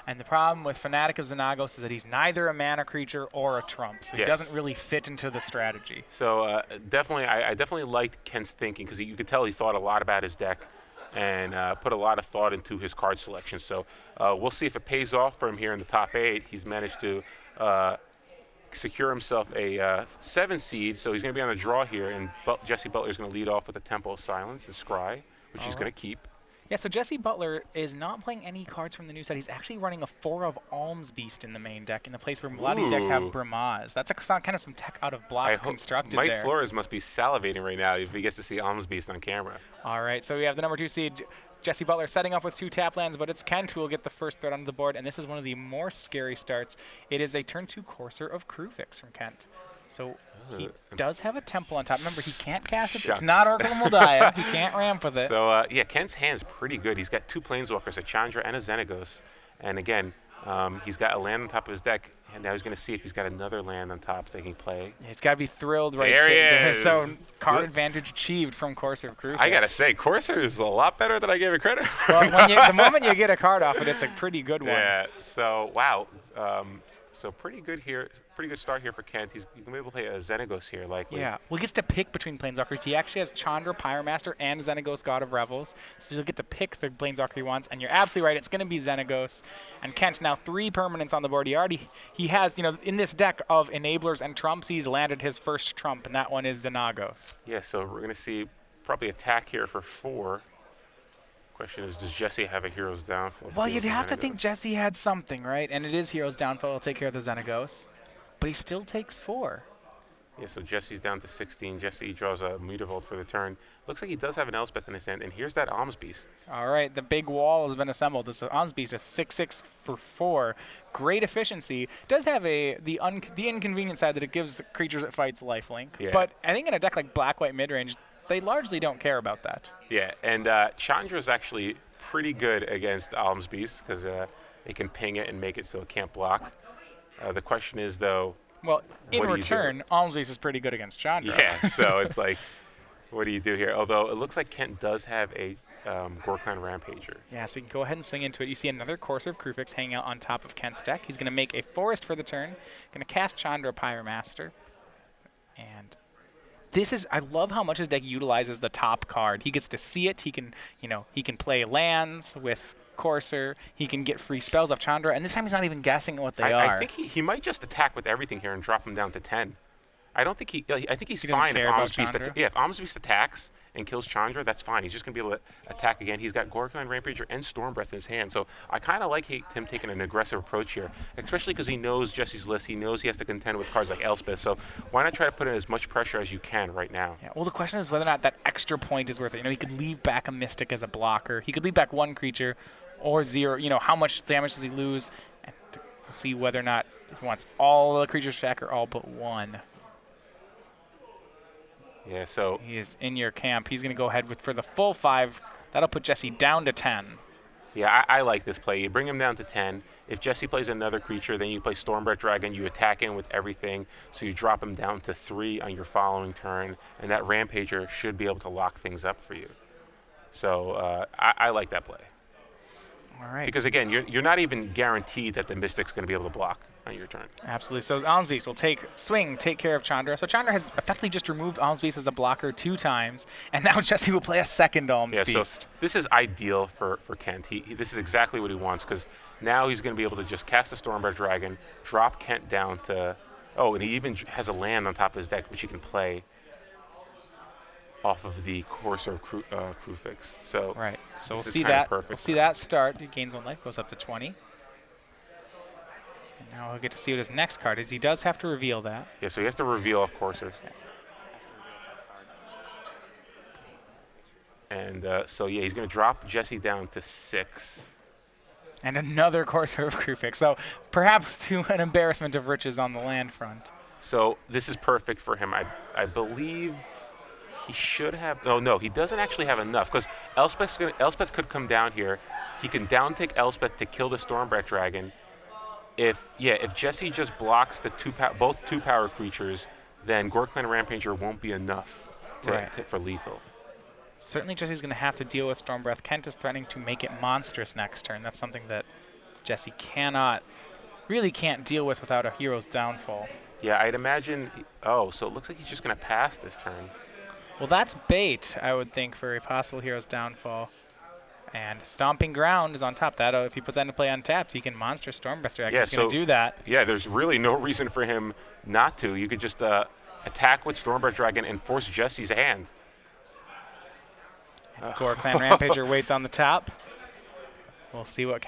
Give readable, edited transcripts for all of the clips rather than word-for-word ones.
And the problem with Fanatic of Xenagos is that he's neither a mana creature or a trump, so he doesn't really fit into the strategy. So definitely, I definitely liked Kent's thinking because you could tell he thought a lot about his deck and put a lot of thought into his card selection. So we'll see if it pays off for him here in the top 8. He's managed to secure himself a 7 seed, so he's going to be on a draw here, and Jessie Butler is going to lead off with a Temple of Silence and Scry, which he's going to keep. Yeah, so Jessie Butler is not playing any cards from the new set. He's actually running a 4 of Alms Beast in the main deck in the place where a lot of these decks have Bramaz. That's kind of some tech out of block constructed Mike there. Flores must be salivating right now if he gets to see Alms Beast on camera. All right, so we have the number 2 seed, Jessie Butler, setting up with 2 tap lands, but it's Kent who will get the first threat onto the board, and this is one of the more scary starts. It is a turn 2 Courser of Krufix from Kent. So he does have a Temple on top. Remember, he can't cast it. Shucks. It's not Oracle of Moldiah. He can't ramp with it. So, yeah, Kent's hand's pretty good. He's got 2 Planeswalkers, a Chandra and a Xenagos. And again, he's got a land on top of his deck, and now he's going to see if he's got another land on top that he can play. Yeah, he's got to be thrilled right there. There he is. So card advantage achieved from Courser of Krufix. I got to say, Courser is a lot better than I gave it credit for. Well, the moment you get a card off it, it's a pretty good one. Yeah, so, wow. So pretty good here. Pretty good start here for Kent. He's going to be able to play a Xenagos here, likely. Yeah, well, he gets to pick between Planeswalkers. He actually has Chandra, Pyromaster, and Xenagos, God of Revels. So he'll get to pick the Planeswalker he wants. And you're absolutely right. It's going to be Xenagos. And Kent, now 3 permanents on the board. He has, in this deck of Enablers and Trumps, he's landed his first Trump, and that one is Xenagos. Yeah, so we're going to see probably attack here for 4. Question is, does Jessie have a Hero's Downfall? Well, you'd have to think Jessie had something, right? And it is Hero's Downfall to take care of the Xenagos. But he still takes 4. Yeah, so Jessie's down to 16. Jessie draws a Mutavault for the turn. Looks like he does have an Elspeth in his hand, and here's that Alms Beast. All right, the big wall has been assembled. It's an Alms Beast, a 6/6 for 4. Great efficiency. Does have the inconvenient side that it gives creatures it fights lifelink. Yeah. But I think in a deck like Black-White Midrange, they largely don't care about that. Yeah, and Chandra's actually pretty good against Alms Beast because it can ping it and make it so it can't block. The question is, though, well, in return, Alms Beast is pretty good against Chandra. Yeah, so it's like, what do you do here? Although it looks like Kent does have a Gorkon Rampager. Yeah, so we can go ahead and swing into it. You see another Courser of Krufix hanging out on top of Kent's deck. He's going to make a Forest for the turn. Going to cast Chandra Pyromaster. And I love how much his deck utilizes the top card. He gets to see it. He can, he can play lands with Courser. He can get free spells off Chandra, and this time he's not even guessing what they are. I think he might just attack with everything here and drop him down to 10. I don't think I think he's fine if Alms Beast. If Alms Beast attacks and kills Chandra, that's fine. He's just gonna be able to attack again. He's got Gorkon Rampager and Storm Breath in his hand, so I kind of like him taking an aggressive approach here, especially because he knows Jessie's list. He knows he has to contend with cards like Elspeth. So why not try to put in as much pressure as you can right now? Yeah. Well, the question is whether or not that extra point is worth it. He could leave back a Mystic as a blocker. He could leave back 1 creature. Or 0, how much damage does he lose? And we'll see whether or not he wants all the creatures back or all but 1. Yeah, so he is in your camp. He's going to go ahead for the full 5. That'll put Jessie down to 10. Yeah, I like this play. You bring him down to 10. If Jessie plays another creature, then you play Stormbreath Dragon. You attack in with everything, so you drop him down to 3 on your following turn, and that Rampager should be able to lock things up for you. So I like that play. All right. Because, again, you're not even guaranteed that the Mystic's going to be able to block on your turn. Absolutely. So Alms Beast will take care of Chandra. So Chandra has effectively just removed Alms Beast as a blocker 2 times, and now Jessie will play a second Alms Beast. So this is ideal for Kent. This is exactly what he wants, because now he's going to be able to just cast a Stormbreath Dragon, drop Kent down to... Oh, and he even has a land on top of his deck, which he can play off of the Courser Krufix. So right. So we'll see that. We'll see that start. He gains 1 life, goes up to 20. And now we'll get to see what his next card is. He does have to reveal that. Yeah, so he has to reveal off Coursers. Yeah. And so yeah, he's going to drop Jessie down to 6. And another Courser of Krufix. So perhaps to an embarrassment of riches on the land front. So this is perfect for him. I believe he should have. No, he doesn't actually have enough, because Elspeth could come down here. He can down take Elspeth to kill the Stormbreath Dragon. If Jessie just blocks the both 2-power creatures, then Gorkon Rampager won't be enough for lethal. Certainly Jessie's going to have to deal with Stormbreath. Kent is threatening to make it monstrous next turn. That's something that Jessie really can't deal with without a hero's downfall. Yeah, I'd imagine. Oh, so it looks like he's just going to pass this turn. Well, that's bait, I would think, for a possible hero's downfall. And Stomping Ground is on top. That if he puts that into play untapped, he can monster Stormbreath Dragon. He's going to do that. Yeah, there's really no reason for him not to. You could just attack with Stormbreath Dragon and force Jessie's hand. Gorklan Rampager waits on the top. We'll see what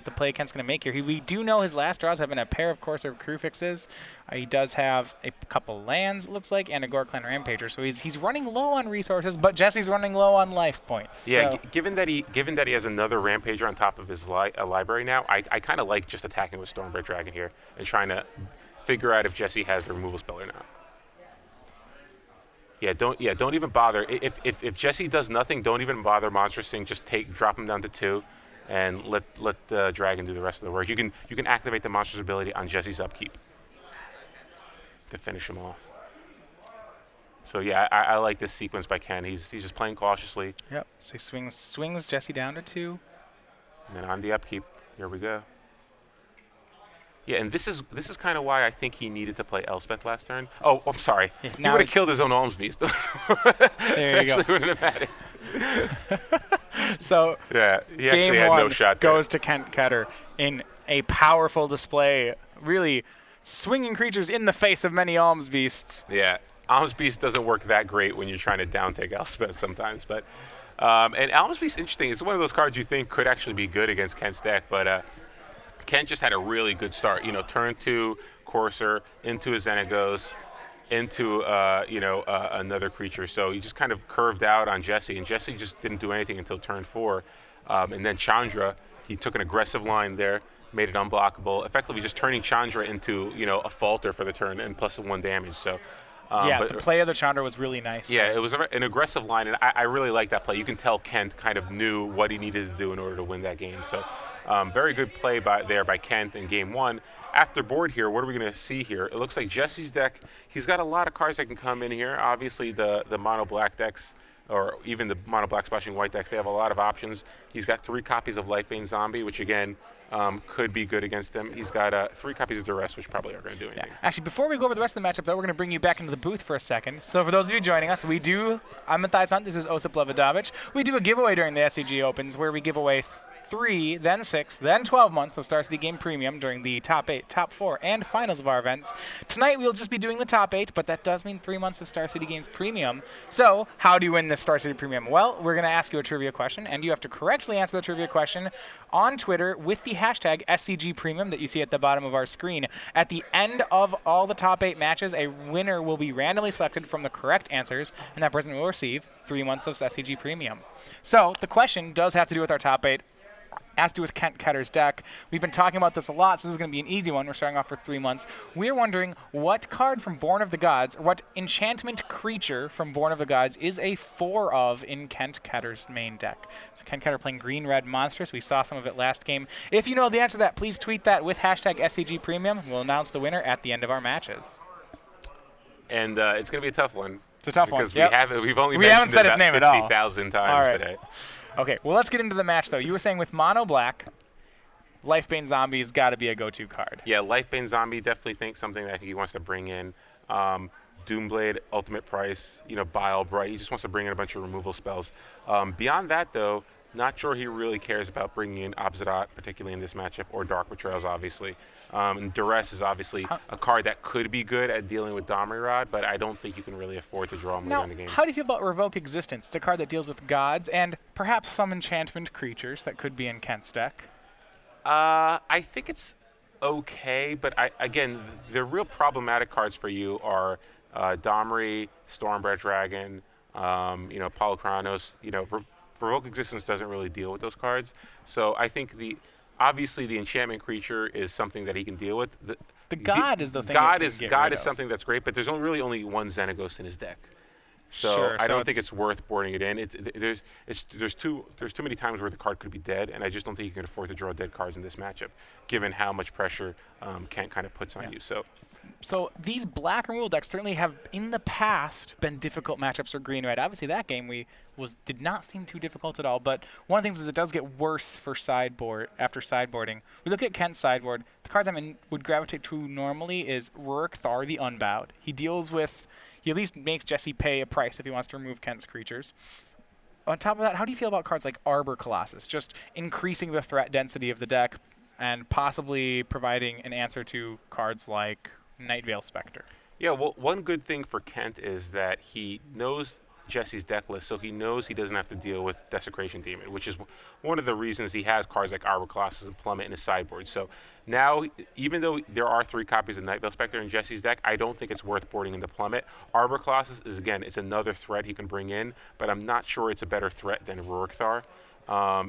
the play Kent's going to make here. We do know his last draws have been a pair of Courser Crucifixes. He does have a couple lands, it looks like, and a Gorklan Rampager. So he's running low on resources, but Jessie's running low on life points. Yeah, so given that he has another Rampager on top of his library now, I kind of like just attacking with Stormbreath Dragon here and trying to figure out if Jessie has the removal spell or not. Don't even bother. If Jessie does nothing, don't even bother monstering. Just drop him down to 2. And let the dragon do the rest of the work. You can activate the monster's ability on Jessie's upkeep to finish him off. So yeah, I like this sequence by Ken. He's just playing cautiously. Yep. So he swings Jessie down to 2. And then on the upkeep, here we go. Yeah, and this is kind of why I think he needed to play Elspeth last turn. Oh, I'm sorry. Yeah, he would have killed his own Alms Beast. There you go. Actually wouldn't have had it. So yeah, he actually game had 1 no shot there. Goes to Ketter in a powerful display, really swinging creatures in the face of many Alms Beasts. Yeah, Alms Beast doesn't work that great when you're trying to down take Elspeth sometimes, but and Alms Beast, interesting. It's one of those cards you think could actually be good against Kent's deck, but Kent just had a really good start. Turn 2 Courser into a Xenagos, into another creature. So he just kind of curved out on Jessie, and Jessie just didn't do anything until turn 4. And then Chandra, he took an aggressive line there, made it unblockable, effectively just turning Chandra into a falter for the turn and plus 1 damage. So but the play of the Chandra was really nice. Yeah, it was an aggressive line, and I really like that play. You can tell Kent kind of knew what he needed to do in order to win that game. So very good play by Kent in game 1. After board here, what are we going to see here? It looks like Jessie's deck, he's got a lot of cards that can come in here. Obviously, the mono black decks, or even the mono black splashing white decks, they have a lot of options. He's got 3 copies of Lifebane Zombie, which again could be good against him. He's got 3 copies of Duress, which probably aren't going to do anything. Yeah. Actually, before we go over the rest of the matchup, though, we're going to bring you back into the booth for a second. So for those of you joining us, I'm Matthias Hunt. This is Osip Levidovic. We do a giveaway during the SCG Opens where we give away 3, then 6, then 12 months of Star City Game Premium during the top 8, top 4, and finals of our events. Tonight we'll just be doing the top 8, but that does mean 3 months of Star City Games Premium. So how do you win this Star City Premium? Well, we're going to ask you a trivia question, and you have to correctly answer the trivia question on Twitter with the hashtag SCG Premium that you see at the bottom of our screen. At the end of all the top 8 matches, a winner will be randomly selected from the correct answers, and that person will receive 3 months of SCG Premium. So the question does have to do with our top 8. Has to do with Kent Ketter's deck. We've been talking about this a lot, so this is going to be an easy one. We're starting off for 3 months. We're wondering what card from Born of the Gods, or what enchantment creature from Born of the Gods is a 4 of in Kent Ketter's main deck. So Kent Ketter playing green-red monsters. We saw some of it last game. If you know the answer to that, please tweet that with hashtag SCG Premium. We'll announce the winner at the end of our matches. And it's going to be a tough one. It's a tough one. Because we've only mentioned it about 50,000 times today. Okay, well, let's get into the match, though. You were saying with mono black, Lifebane Zombie's got to be a go-to card. Yeah, Lifebane Zombie definitely thinks something that he wants to bring in. Doomblade, Ultimate Price, Bile Bright. He just wants to bring in a bunch of removal spells. Beyond that, though, not sure he really cares about bringing in Obsidian, particularly in this matchup, or Dark Betrayals, obviously. And Duress is obviously a card that could be good at dealing with Domri-Rod, but I don't think you can really afford to draw him later in the game. How do you feel about Revoke Existence? It's a card that deals with gods and perhaps some enchantment creatures that could be in Kent's deck. I think it's okay, but again, the real problematic cards for you are Domri, Stormbreath Dragon, Polychronos. Revoke Existence doesn't really deal with those cards. So I think obviously the enchantment creature is something that he can deal with. The god is the thing. God is something that's great, but there's really only 1 Xenagos in his deck. So I don't think it's worth boarding it in. There's too many times where the card could be dead, and I just don't think you can afford to draw dead cards in this matchup, given how much pressure Kent kind of puts on you. So So these black removal decks certainly have, in the past, been difficult matchups for green-red. Obviously, that game did not seem too difficult at all. But one of the things is it does get worse for sideboard after sideboarding. We look at Kent's sideboard. The cards would gravitate to normally is Rurik Thar the Unbowed. He at least makes Jessie pay a price if he wants to remove Kent's creatures. On top of that, how do you feel about cards like Arbor Colossus, just increasing the threat density of the deck and possibly providing an answer to cards like Night Veil Spectre? Yeah, well, one good thing for Kent is that he knows Jessie's deck list, so he knows he doesn't have to deal with Desecration Demon, which is one of the reasons he has cards like Arbor Colossus and Plummet in his sideboard. So now, even though there are 3 copies of Night Veil Spectre in Jessie's deck, I don't think it's worth boarding into Plummet. Arbor Colossus is, again, it's another threat he can bring in, but I'm not sure it's a better threat than Rurik Thar.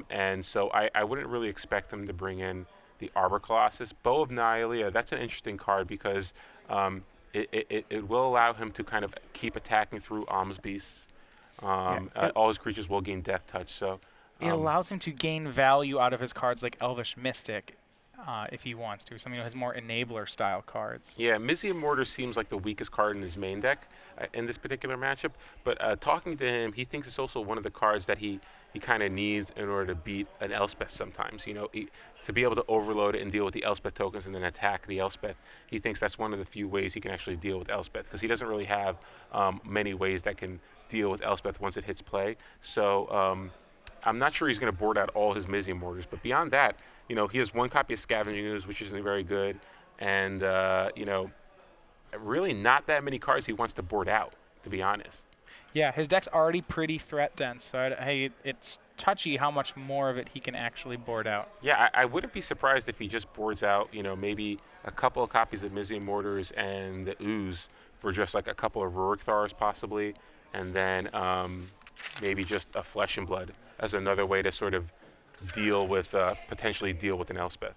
And so I wouldn't really expect him to bring in the Arbor Colossus. Bow of Nihilea, that's an interesting card because it will allow him to kind of keep attacking through Alms Beasts. All his creatures will gain Death Touch. So it allows him to gain value out of his cards like Elvish Mystic if he wants to. Some has more enabler style cards. Yeah, Mizium Mortar seems like the weakest card in his main deck in this particular matchup. But talking to him, he thinks it's also one of the cards that he kind of needs in order to beat an Elspeth sometimes. To be able to overload it and deal with the Elspeth tokens and then attack the Elspeth, he thinks that's one of the few ways he can actually deal with Elspeth, because he doesn't really have many ways that can deal with Elspeth once it hits play. So I'm not sure he's going to board out all his Mizium Mortars, but beyond that, he has 1 copy of Scavenging Ooze, which isn't very good, and really not that many cards he wants to board out, to be honest. Yeah, his deck's already pretty threat dense, so it's touchy how much more of it he can actually board out. Yeah, I wouldn't be surprised if he just boards out, maybe a couple of copies of Mizium Mortars and the Ooze for just like a couple of Rurik Thars possibly, and then maybe just a Flesh and Blood as another way to sort of potentially deal with an Elspeth.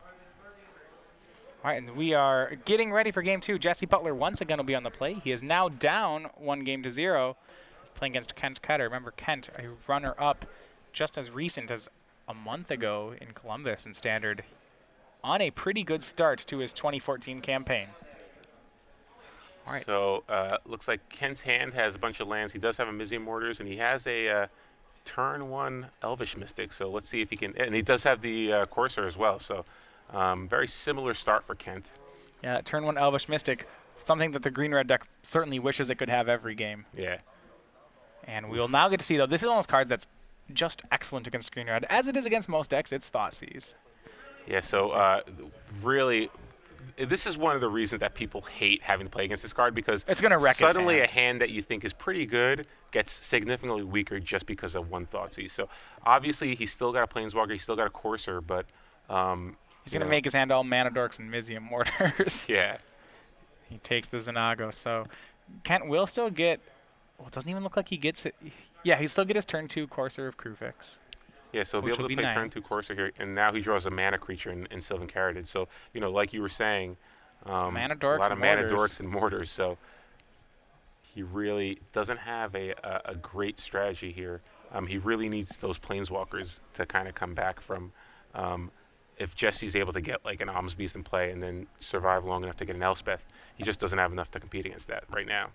All right, and we are getting ready for game 2. Jessie Butler once again will be on the play. He is now down 1-0, playing against Kent Ketter. Remember, Kent, a runner-up just as recent as a month ago in Columbus in Standard, on a pretty good start to his 2014 campaign. All right. So looks like Kent's hand has a bunch of lands. He does have a Mizium Mortars, and he has a turn 1 Elvish Mystic. So let's see if he can. And he does have the Courser as well. So very similar start for Kent. Yeah, turn 1 Elvish Mystic, something that the green-red deck certainly wishes it could have every game. Yeah. And we will now get to see, though, this is one of those cards that's just excellent against green-red. As it is against most decks, it's Thoughtseize. Yeah, so really, this is one of the reasons that people hate having to play against this card, because it's going to wreck suddenly his a hand that you think is pretty good gets significantly weaker just because of 1 Thoughtseize. So obviously he's still got a Planeswalker, he's still got a Courser, but he's going to make his hand all Mana Dorks and Mizium Mortars. Yeah. He takes the Xanago, so Kent will still get. Well, it doesn't even look like he gets it. Yeah, he still get his turn 2 Courser of Kruphix. Yeah, so he'll be able to play turn 2 Courser here, and now he draws a mana creature in Sylvan Caryatid. So, like you were saying, mana dorks a lot of mana mortars. dorks and mortars. So he really doesn't have a great strategy here. He really needs those Planeswalkers to kind of come back from. If Jessie's able to get like an Alms Beast in play and then survive long enough to get an Elspeth, he just doesn't have enough to compete against that right now.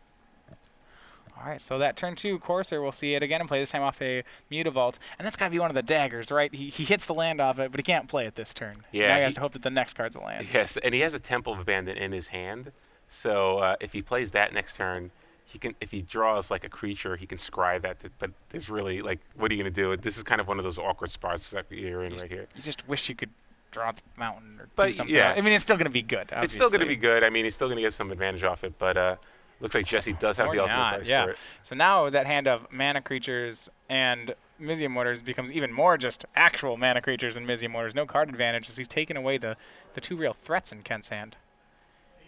All right, so that turn 2 Courser, we'll see it again and play this time off a Mutavault. And that's got to be one of the daggers, right? He hits the land off it, but he can't play it this turn. Yeah. Now he has to hope that the next card's a land. Yes, and he has a Temple of Abandon in his hand. So if he plays that next turn, he can. If he draws like a creature, he can scry that. But there's really, like, what are you going to do? This is kind of one of those awkward spots that you're in right here. You just wish you could draw the mountain or but do something. Yeah. I mean, it's still going to be good, obviously. It's still going to be good. I mean, he's still going to get some advantage off it, but looks like Jessie does have the ultimate price for it. So now that hand of mana creatures and Mizium Mortars becomes even more just actual mana creatures and Mizium Mortars. No card advantage as he's taken away the 2 real threats in Kent's hand.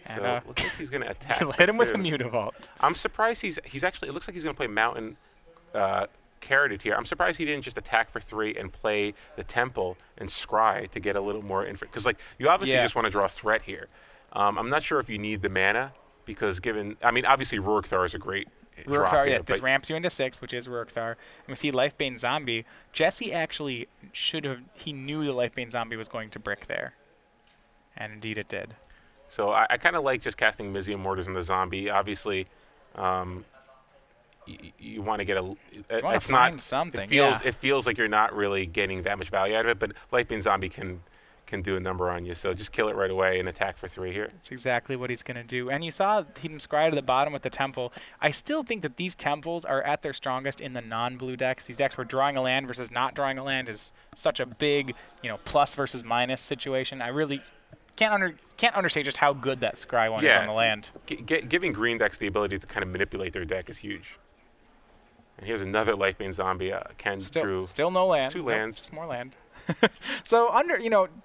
And, so looks like he's going to attack. Hit him with a Mutavault. I'm surprised he's actually. It looks like he's going to play Mountain Caryatid here. I'm surprised he didn't just attack for 3 and play the Temple and scry to get a little more info. Because like you obviously just want to draw a threat here. I'm not sure if you need the mana because obviously Rurik Thar is a great Rurik Thar, yeah, this ramps you into 6, which is Rurik Thar. And we see Lifebane Zombie. Jessie actually he knew the Lifebane Zombie was going to brick there. And indeed it did. So I kind of like just casting Mizzium Mortars on the zombie. Obviously, you want to get a. It's not something. It feels like you're not really getting that much value out of it, but Lightbane Zombie can do a number on you. So just kill it right away and attack for 3 here. That's exactly what he's going to do. And you saw him scry to the bottom with the Temple. I still think that these Temples are at their strongest in the non-blue decks. These decks where drawing a land versus not drawing a land is such a big, plus versus minus situation. I really can't understate just how good that scry one is on the land. Giving green decks the ability to kind of manipulate their deck is huge. And here's another Lifebane Zombie. Ken drew. Still no land. 2 lands. Just more land. So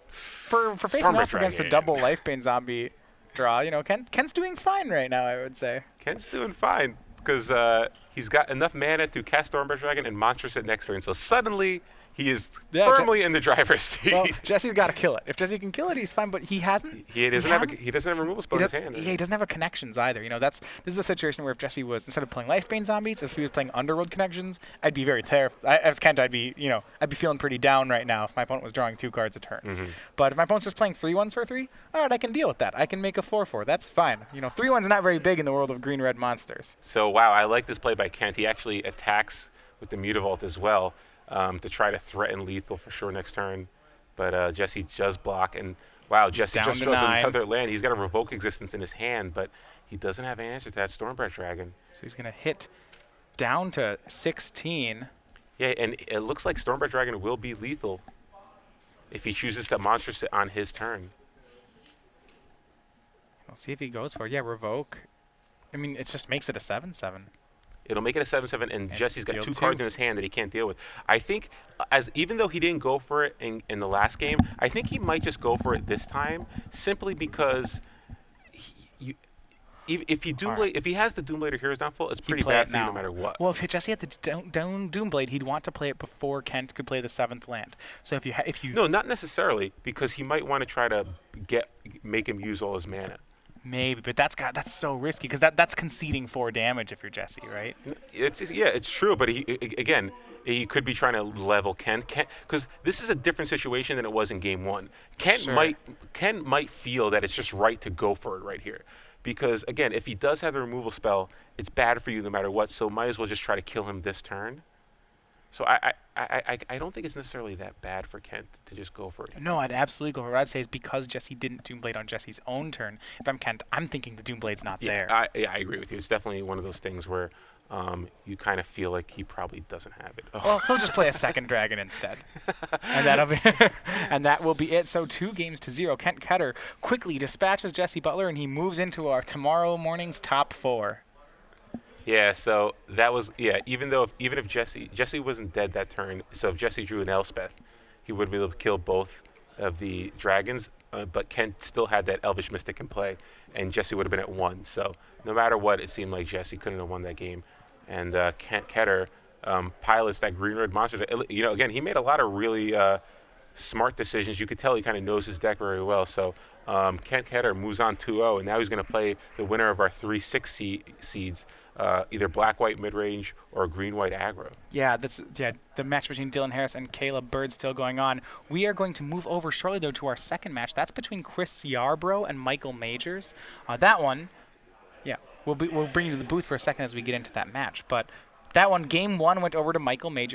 for facing off against a double Lifebane Zombie draw, Ken's doing fine right now, I would say. Ken's doing fine because he's got enough mana to cast Stormbreath Dragon and Monstrous it next turn. So suddenly he is firmly in the driver's seat. Well, Jesse's got to kill it. If Jesse can kill it, he's fine. But he hasn't. He doesn't have a removal spell in his hand. Yeah, he doesn't have a connections either. This is a situation where if Jesse was, instead of playing Lifebane Zombies, if he was playing Underworld Connections, I'd be very terrified. As Kent, I'd be feeling pretty down right now if my opponent was drawing 2 cards a turn. But if my opponent's just playing 3/1s for 3, all right, I can deal with that. I can make a 4/4. That's fine. 3/1's not very big in the world of green-red monsters. So wow, I like this play by Kent. He actually attacks with the Mutavault as well. To try to threaten lethal for sure next turn. But Jesse does block. And wow, Jesse just draws another land. He's got a Revoke Existence in his hand, but he doesn't have an answer to that Stormbreath Dragon. So he's going to hit down to 16. Yeah, and it looks like Stormbreath Dragon will be lethal if he chooses to Monstrous it on his turn. We'll see if he goes for it. Yeah, Revoke. I mean, it just makes it a 7/7. It'll make it a 7/7, and Jesse's got 2 cards in his hand that he can't deal with. I think, even though he didn't go for it in the last game, I think he might just go for it this time, simply because if he has the Doomblader Hero's Downfall, it's pretty bad for you no matter what. Well, if Jesse had the Doomblade, he'd want to play it before Kent could play the 7th land. So if you no, not necessarily, because he might want to try to make him use all his mana. Maybe, but that's so risky because that's conceding 4 damage if you're Jesse, right? It's true, but he could be trying to level Kent because this is a different situation than it was in game 1. Kent might feel that it's just right to go for it right here, because again, if he does have the removal spell, it's bad for you no matter what. So might as well just try to kill him this turn. So I don't think it's necessarily that bad for Kent to just go for it. No, I'd absolutely go for it. What I'd say is because Jesse didn't Doomblade on Jesse's own turn, if I'm Kent, I'm thinking the Doomblade's not there. I agree with you. It's definitely one of those things where you kind of feel like he probably doesn't have it. Well, he'll just play a 2nd dragon instead. And that will be it. So 2-0. Kent Ketter quickly dispatches Jesse Butler, and he moves into our tomorrow morning's top 4. Yeah, so that was even if Jesse wasn't dead that turn, so if Jesse drew an Elspeth, he would be able to kill both of the dragons, but Kent still had that Elvish Mystic in play, and Jesse would have been at 1. So no matter what, it seemed like Jesse couldn't have won that game. And Kent Ketter pilots that green-red monster. Again, he made a lot of really smart decisions. You could tell he kind of knows his deck very well. So Kent Ketter moves on 2-0, and now he's going to play the winner of our 3-6 seeds, either black-white mid-range or green-white aggro. Yeah, the match between Dylan Harris and Caleb Bird still going on. We are going to move over shortly, though, to our second match. That's between Chris Yarbrough and Michael Majors. That one, we'll bring you to the booth for a second as we get into that match. But that one, game 1 went over to Michael Majors.